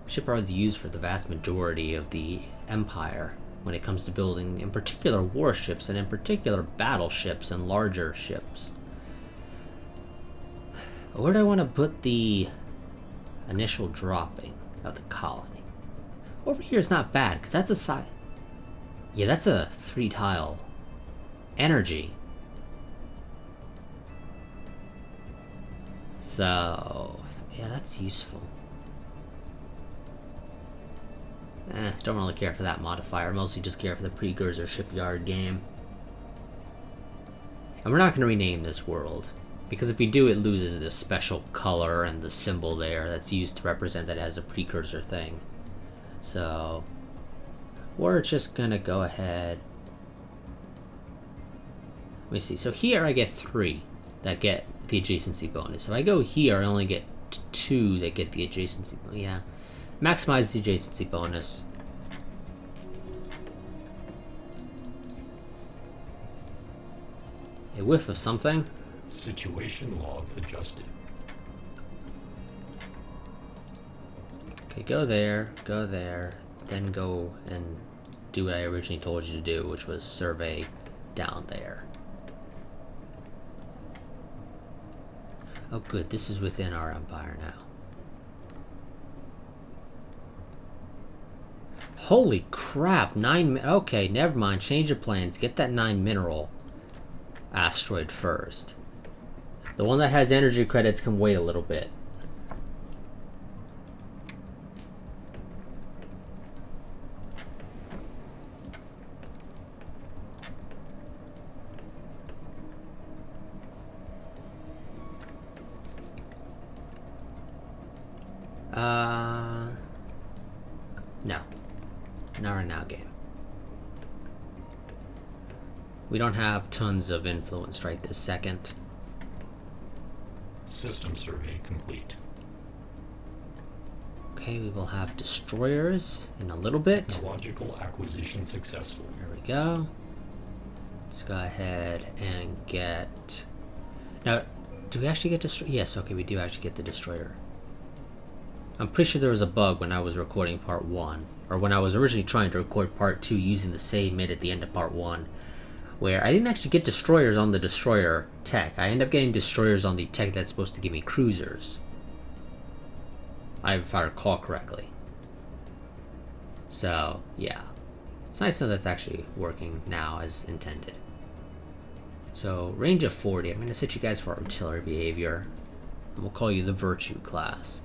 Speaker 1: shipyards used for the vast majority of the Empire when it comes to building, in particular, warships, and in particular, battleships and larger ships. Where do I want to put the initial dropping of the colony? Over here is not bad, because that's a side. Yeah, that's a 3-tile energy. So, yeah, that's useful. Don't really care for that modifier. Mostly just care for the precursor shipyard game. And we're not going to rename this world, because if we do, it loses the special color and the symbol there that's used to represent it as a precursor thing. So, we're just going to go ahead. Let me see. So here I get 3 that get the adjacency bonus. If I go here, I only get 2 that get the adjacency bonus. Yeah. Maximize the adjacency bonus. A whiff of something.
Speaker 2: Situation log adjusted.
Speaker 1: Okay, go there, then go and do what I originally told you to do, which was survey down there. Oh good, this is within our empire now. Holy crap, okay, never mind, change your plans. Get that 9 mineral asteroid first. The one that has energy credits can wait a little bit. No. Not right now, game. We don't have tons of influence right this second.
Speaker 2: System survey complete.
Speaker 1: Okay, we will have destroyers in a little bit.
Speaker 2: Technological acquisition successful.
Speaker 1: There we go. Let's go ahead and get... Now, do we actually get destroyer? Yes, okay, we do actually get the destroyer. I'm pretty sure there was a bug when I was recording part 1, or when I was originally trying to record part 2 using the save made at the end of part 1, where I didn't actually get destroyers on the destroyer tech. I ended up getting destroyers on the tech that's supposed to give me cruisers, if I recall correctly. So, yeah. It's nice that that's actually working now as intended. So, range of 40. I'm going to set you guys for artillery behavior. And we'll call you the Virtue class.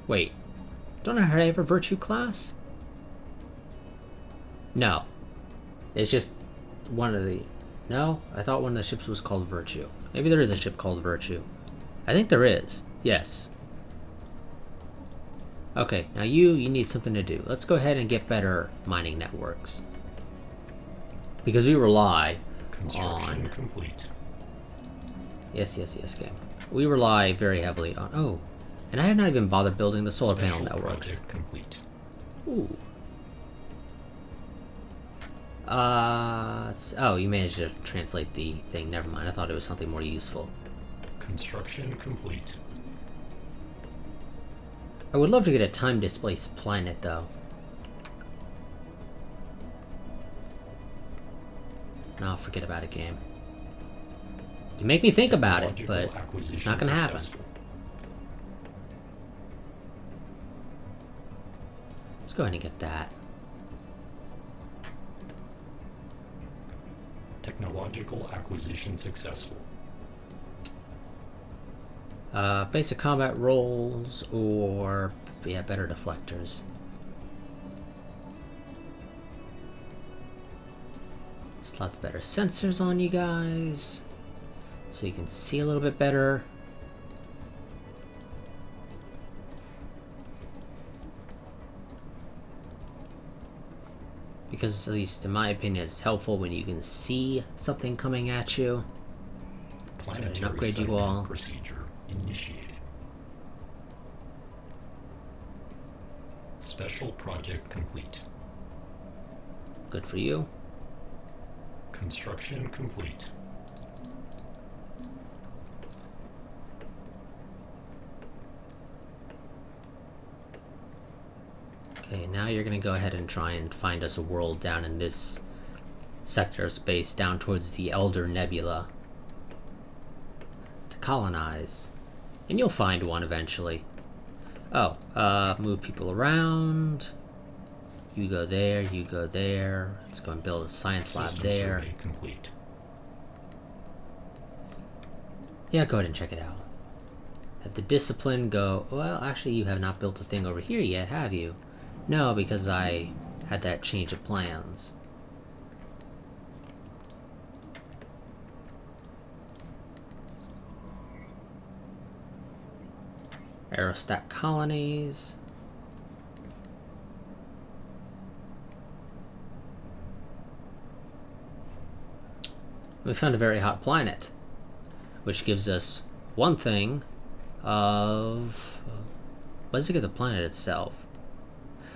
Speaker 1: Wait, don't I have a Virtue class? No. It's just one of the... No? I thought one of the ships was called Virtue. Maybe there is a ship called Virtue. I think there is. Yes. Okay, now you need something to do. Let's go ahead and get better mining networks. Because we rely
Speaker 2: Construction complete.
Speaker 1: Yes, game. We rely very heavily on... Oh, and I have not even bothered building the solar panel networks.
Speaker 2: Project complete.
Speaker 1: Ooh. Oh, you managed to translate the thing. Never mind. I thought it was something more useful.
Speaker 2: Construction complete.
Speaker 1: I would love to get a time-displaced planet, though. No, forget about it, game. You make me think about it, but it's not gonna happen. Let's go ahead and get that.
Speaker 2: Technological acquisition successful.
Speaker 1: Basic combat rolls, or yeah, better deflectors. Slap better sensors on you guys, so you can see a little bit better. Because, at least in my opinion, it's helpful when you can see something coming at you.
Speaker 2: Planetary
Speaker 1: upgrade you all.
Speaker 2: Procedure initiated. Special project complete.
Speaker 1: Good for you.
Speaker 2: Construction complete.
Speaker 1: Okay, now you're gonna go ahead and try and find us a world down in this sector of space, down towards the Elder Nebula, to colonize. And you'll find one eventually. Oh, move people around. You go there, you go there. Let's go and build a science lab there.
Speaker 2: Survey complete.
Speaker 1: Yeah, go ahead and check it out. Have the discipline go... Well, actually, you have not built a thing over here yet, have you? No, because I had that change of plans. Aerostat colonies. We found a very hot planet, which gives us one thing of... What does it give the planet itself?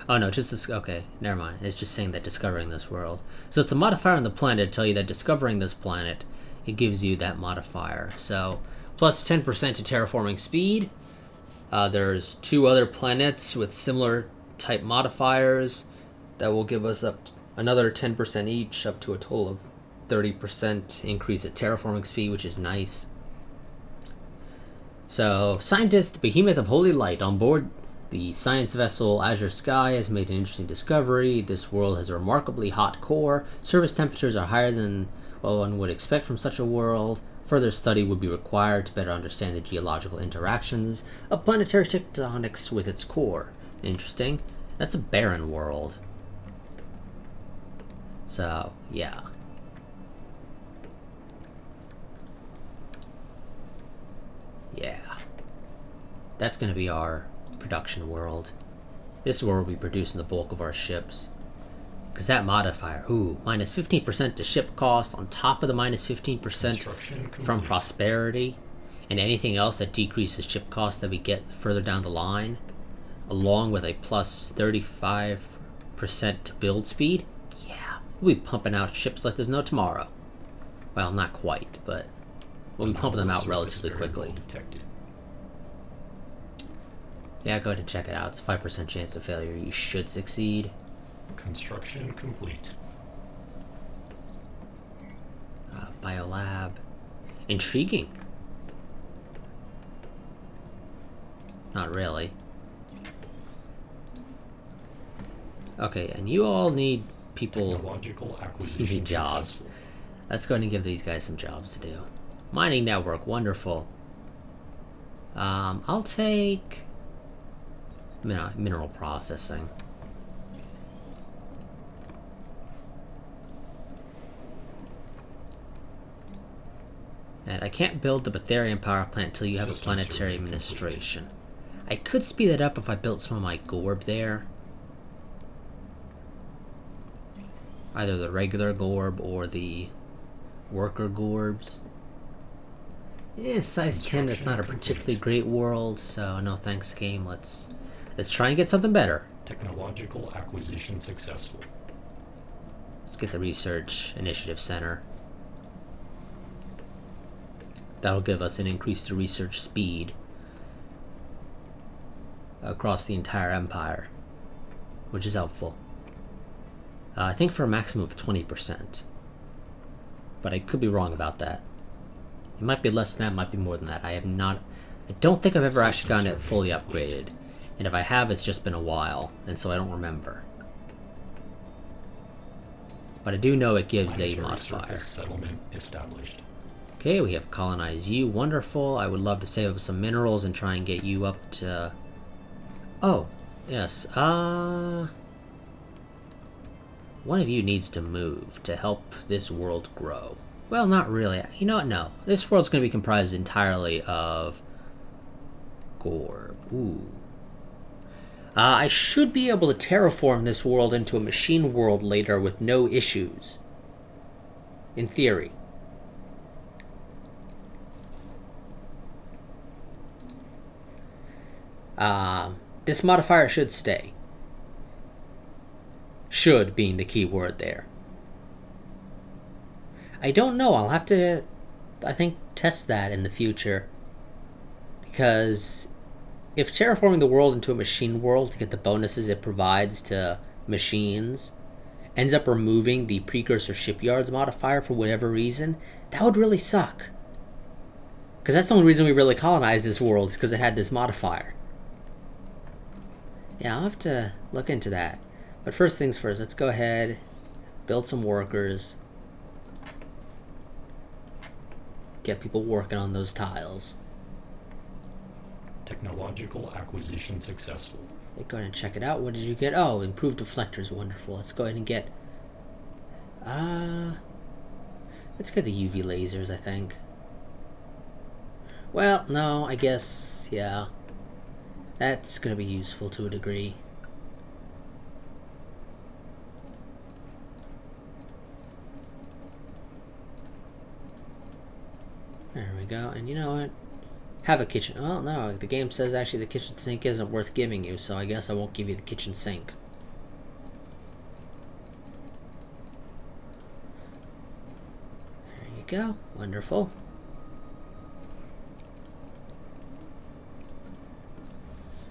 Speaker 1: Oh no, just this. Okay, never mind. It's just saying that discovering this world. So it's a modifier on the planet to tell you that discovering this planet, it gives you that modifier. So plus 10% to terraforming speed. There's 2 other planets with similar type modifiers that will give us up another 10% each, up to a total of 30% increase at terraforming speed, which is nice. So, scientist Behemoth of Holy Light on board the science vessel Azure Sky has made an interesting discovery. This world has a remarkably hot core. Surface temperatures are higher than what one would expect from such a world. Further study would be required to better understand the geological interactions of planetary tectonics with its core. Interesting. That's a barren world. So, yeah. Yeah. That's going to be our production world. This is where we'll be producing the bulk of our ships. Because that modifier, ooh, minus 15% to ship cost on top of the minus 15% from prosperity, and anything else that decreases ship cost that we get further down the line, along with a plus 35% to build speed. Yeah, we'll be pumping out ships like there's no tomorrow. Well, not quite, but we'll be pumping them out relatively quickly. Yeah, go ahead and check it out. It's a 5% chance of failure. You should succeed.
Speaker 2: Construction complete.
Speaker 1: Biolab. Intriguing. Not really. Okay, and you all need people.
Speaker 2: Technological acquisition
Speaker 1: need jobs.
Speaker 2: successful.
Speaker 1: Let's go ahead and give these guys some jobs to do. Mining network, wonderful. I'll take mineral processing. And I can't build the Betharian power plant until you have a planetary administration. I could speed it up if I built some of my Gorb there. Either the regular Gorb or the worker Gorbs. Yeah, size 10, it's not a particularly great world, so no thanks game. Let's try and get something better.
Speaker 2: Technological acquisition successful.
Speaker 1: Let's get the Research Initiative Center. That'll give us an increase to research speed across the entire empire, which is helpful. I think for a maximum of 20%. But I could be wrong about that. It might be less than that, might be more than that. I don't think I've ever actually gotten it fully upgraded. And if I have, it's just been a while, and so I don't remember. But I do know it gives a modifier.
Speaker 2: Settlement established.
Speaker 1: Okay, we have colonized you. Wonderful. I would love to save up some minerals and try and get you up to... Oh, yes. One of you needs to move to help this world grow. Well, not really. You know what? No. This world's going to be comprised entirely of Gorb. Ooh. I should be able to terraform this world into a machine world later with no issues. In theory. This modifier should stay. Should being the key word there. I don't know. I'll have to, I think, test that in the future. Because if terraforming the world into a machine world to get the bonuses it provides to machines ends up removing the precursor shipyards modifier for whatever reason, that would really suck. Because that's the only reason we really colonized this world, is because it had this modifier. Yeah, I'll have to look into that. But first things first, let's go ahead, build some workers. Get people working on those tiles.
Speaker 2: Technological acquisition successful.
Speaker 1: Okay, go ahead and check it out. What did you get? Oh, improved deflectors, wonderful. Let's go ahead and get... let's get the UV lasers, I think. Well, no, I guess, yeah. That's going to be useful to a degree. There we go. And you know what? Have a kitchen. Oh, no. The game says actually the kitchen sink isn't worth giving you, so I guess I won't give you the kitchen sink. There you go. Wonderful.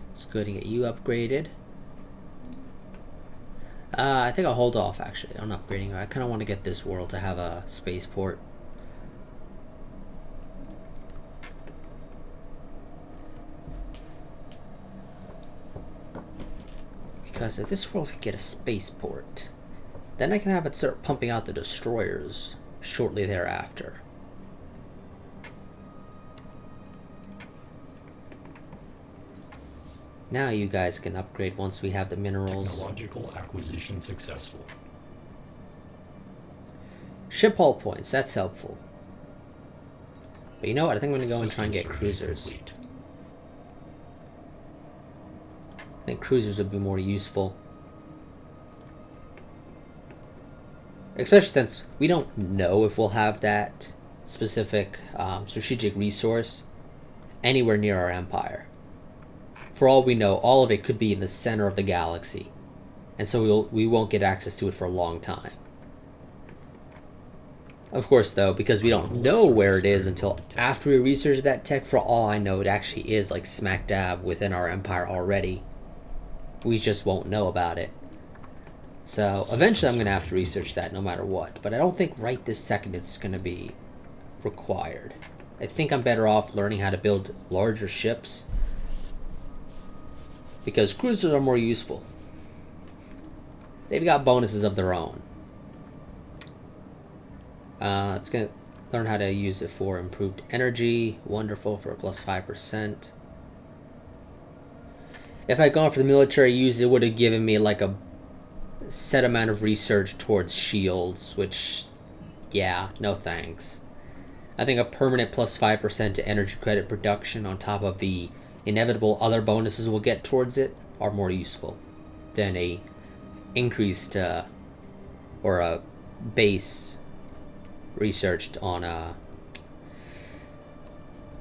Speaker 1: Let's go ahead and get you upgraded. I think I'll hold off, actually, on upgrading. I kind of want to get this world to have a spaceport. Because if this world could get a spaceport, then I can have it start pumping out the destroyers shortly thereafter. Now you guys can upgrade once we have the minerals.
Speaker 2: Technological acquisition successful.
Speaker 1: Ship hull points, that's helpful. But you know what, I think I'm going to go and try and get
Speaker 2: System survey
Speaker 1: cruisers.
Speaker 2: complete.
Speaker 1: I think cruisers would be more useful. Especially since we don't know if we'll have that specific strategic resource anywhere near our empire. For all we know, all of it could be in the center of the galaxy. And so we won't get access to it for a long time. Of course, though, because we don't know where it is until after we research that tech, for all I know, it actually is like smack dab within our empire already. We just won't know about it. So eventually I'm going to have to research that no matter what. But I don't think right this second it's going to be required. I think I'm better off learning how to build larger ships. Because cruisers are more useful. They've got bonuses of their own. It's going to learn how to use it for improved energy. Wonderful, for a plus 5%. If I'd gone for the military use, it would have given me like a set amount of research towards shields, which, yeah, no thanks. I think a permanent plus 5% to energy credit production on top of the inevitable other bonuses we'll get towards it are more useful than a increased or a base researched on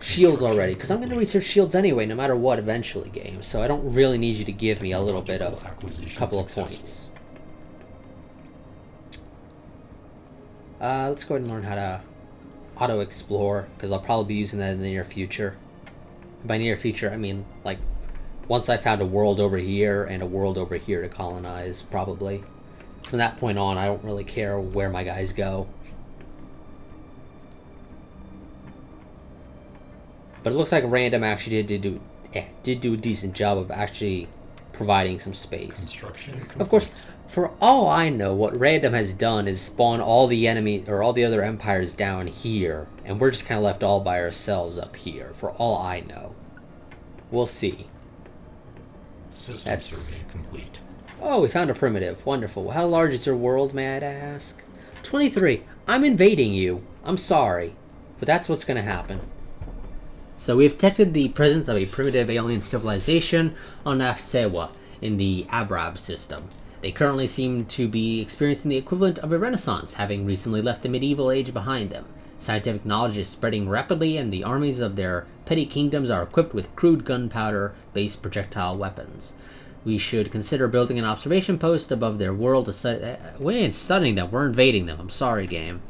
Speaker 1: shields already, because I'm going to research shields anyway no matter what eventually, game, so I don't really need you to give me a little bit of a couple of points. Let's go ahead and learn how to auto explore, because I'll probably be using that in the near future. By near future I mean like once I found a world over here and a world over here to colonize, probably. From that point on I don't really care where my guys go. But it looks like Random actually did do a decent job of actually providing some space.
Speaker 2: Construction complete.
Speaker 1: Of course, for all I know, what Random has done is spawn all the enemy or all the other empires down here, and we're just kind of left all by ourselves up here. For all I know, we'll see.
Speaker 2: System survey complete.
Speaker 1: Oh, we found a primitive. Wonderful. How large is your world, may I ask? 23. I'm invading you. I'm sorry, but that's what's going to happen. So we've detected the presence of a primitive alien civilization on Afsewa in the Abrab system. They currently seem to be experiencing the equivalent of a renaissance, having recently left the medieval age behind them. Scientific knowledge is spreading rapidly, and the armies of their petty kingdoms are equipped with crude gunpowder-based projectile weapons. We should consider building an observation post above their world to study. We ain't studying them, we're invading them. I'm sorry, game.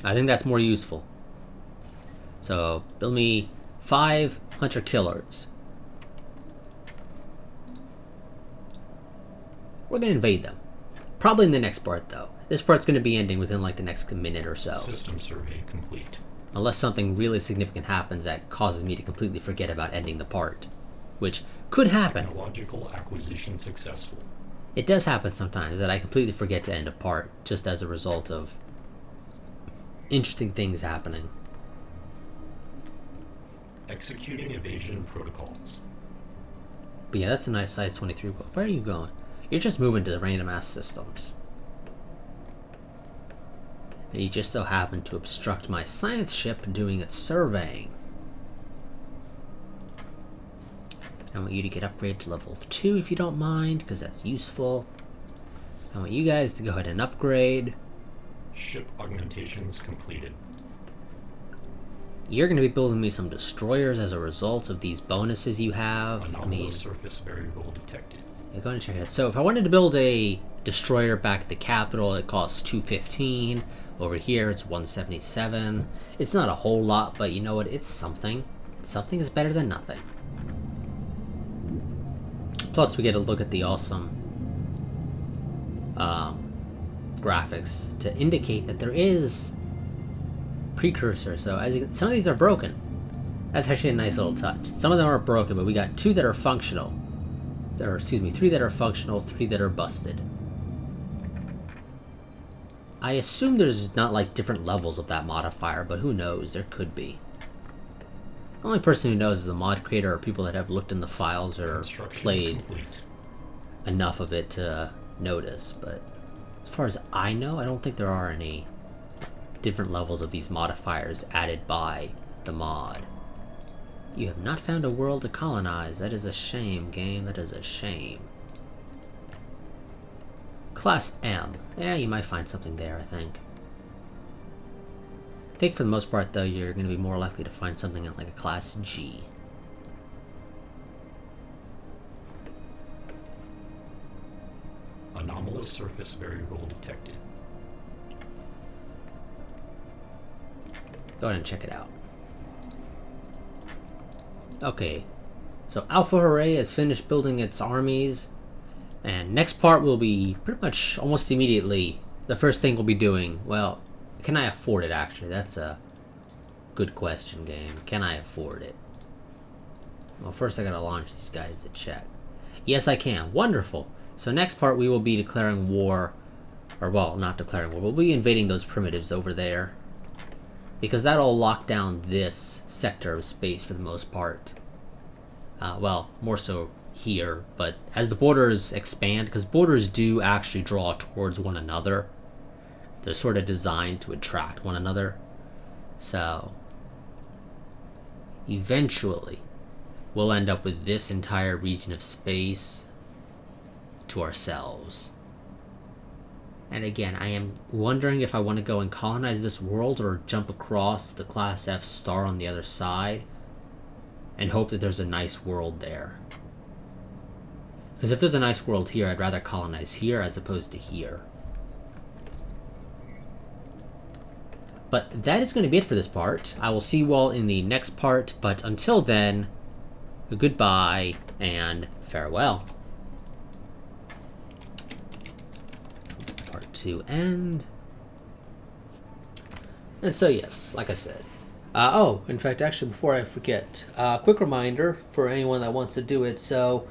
Speaker 1: I think that's more useful. So, build me 5 hunter-killers. We're going to invade them. Probably in the next part, though. This part's going to be ending within, like, the next minute or so.
Speaker 2: System survey complete.
Speaker 1: Unless something really significant happens that causes me to completely forget about ending the part. Which could happen.
Speaker 2: Technological acquisition successful.
Speaker 1: It does happen sometimes that I completely forget to end a part, just as a result of interesting things happening.
Speaker 2: Executing evasion protocols.
Speaker 1: But yeah, that's a nice size 23. But where are you going? You're just moving to the random ass systems. And you just so happen to obstruct my science ship doing its surveying. I want you to get upgraded to level 2 if you don't mind, because that's useful. I want you guys to go ahead and upgrade.
Speaker 2: Ship augmentations completed.
Speaker 1: You're going to be building me some destroyers as a result of these bonuses you have.
Speaker 2: Anomalous surface variable detected.
Speaker 1: Yeah, go ahead and check it out. So if I wanted to build a destroyer back at the capital, it costs 215. Over here, it's 177. It's not a whole lot, but you know what? It's something. Something is better than nothing. Plus, we get a look at the awesome graphics to indicate that there is precursor. So as you can, some of these are broken. That's actually a nice little touch. Some of them are broken, but we got 2 that are functional. Or excuse me, 3 that are functional, 3 that are busted. I assume there's not like different levels of that modifier, but who knows? There could be. The only person who knows is the mod creator or people that have looked in the files or played enough of it to notice. But as far as I know, I don't think there are any different levels of these modifiers added by the mod. You have not found a world to colonize. That is a shame, game. That is a shame. Class M. Yeah, you might find something there, I think. I think for the most part, though, you're going to be more likely to find something in like a Class G.
Speaker 2: Anomalous surface variable detected.
Speaker 1: Go ahead and check it out. Okay, so Alpha Hooray has finished building its armies, and next part will be pretty much almost immediately. The first thing we'll be doing, well, can I afford it actually? That's a good question, game. Can I afford it? Well, first I gotta launch these guys to check. Yes, I can. Wonderful. So next part we will be declaring war, or well, not declaring war, we'll be invading those primitives over there. Because that'll lock down this sector of space for the most part. Well, more so here, but as the borders expand, because borders do actually draw towards one another, they're sort of designed to attract one another. So, eventually, we'll end up with this entire region of space to ourselves. And again, I am wondering if I want to go and colonize this world or jump across the Class F star on the other side and hope that there's a nice world there. Because if there's a nice world here, I'd rather colonize here as opposed to here. But that is going to be it for this part. I will see you all in the next part, but until then, goodbye and farewell. To end. And so yes, like I said. Oh, in fact, actually, before I forget, quick reminder for anyone that wants to do it. So,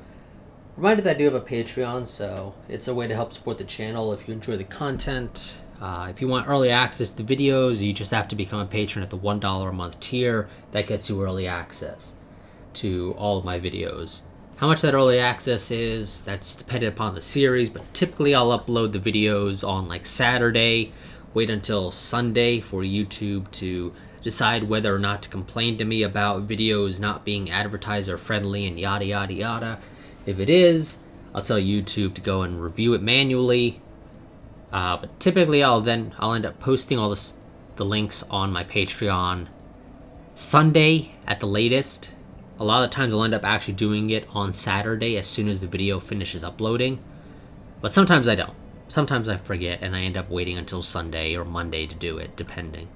Speaker 1: reminder that I do have a Patreon, so it's a way to help support the channel if you enjoy the content. If you want early access to videos, you just have to become a patron at the $1 a month tier. That gets you early access to all of my videos. How much that early access is, that's dependent upon the series, but typically I'll upload the videos on like Saturday, wait until Sunday for YouTube to decide whether or not to complain to me about videos not being advertiser friendly and yada yada yada. If it is, I'll tell YouTube to go and review it manually, but typically I'll end up posting all the links on my Patreon Sunday at the latest. A lot of times I'll end up actually doing it on Saturday as soon as the video finishes uploading. But sometimes I don't. Sometimes I forget and I end up waiting until Sunday or Monday to do it, depending.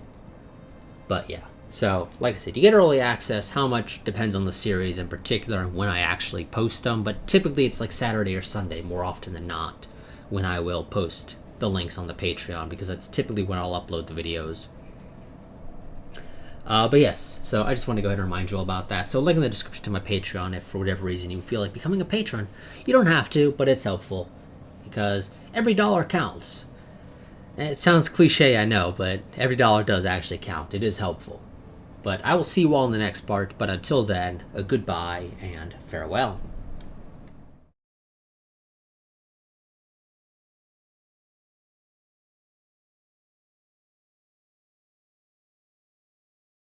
Speaker 1: But yeah. So, like I said, you get early access. How much depends on the series in particular and when I actually post them. But typically it's like Saturday or Sunday more often than not when I will post the links on the Patreon, because that's typically when I'll upload the videos. But yes, so I just want to go ahead and remind you all about that. So link in the description to my Patreon if for whatever reason you feel like becoming a patron. You don't have to, but it's helpful because every dollar counts. And it sounds cliche, I know, but every dollar does actually count. It is helpful. But I will see you all in the next part, but until then, a goodbye and farewell.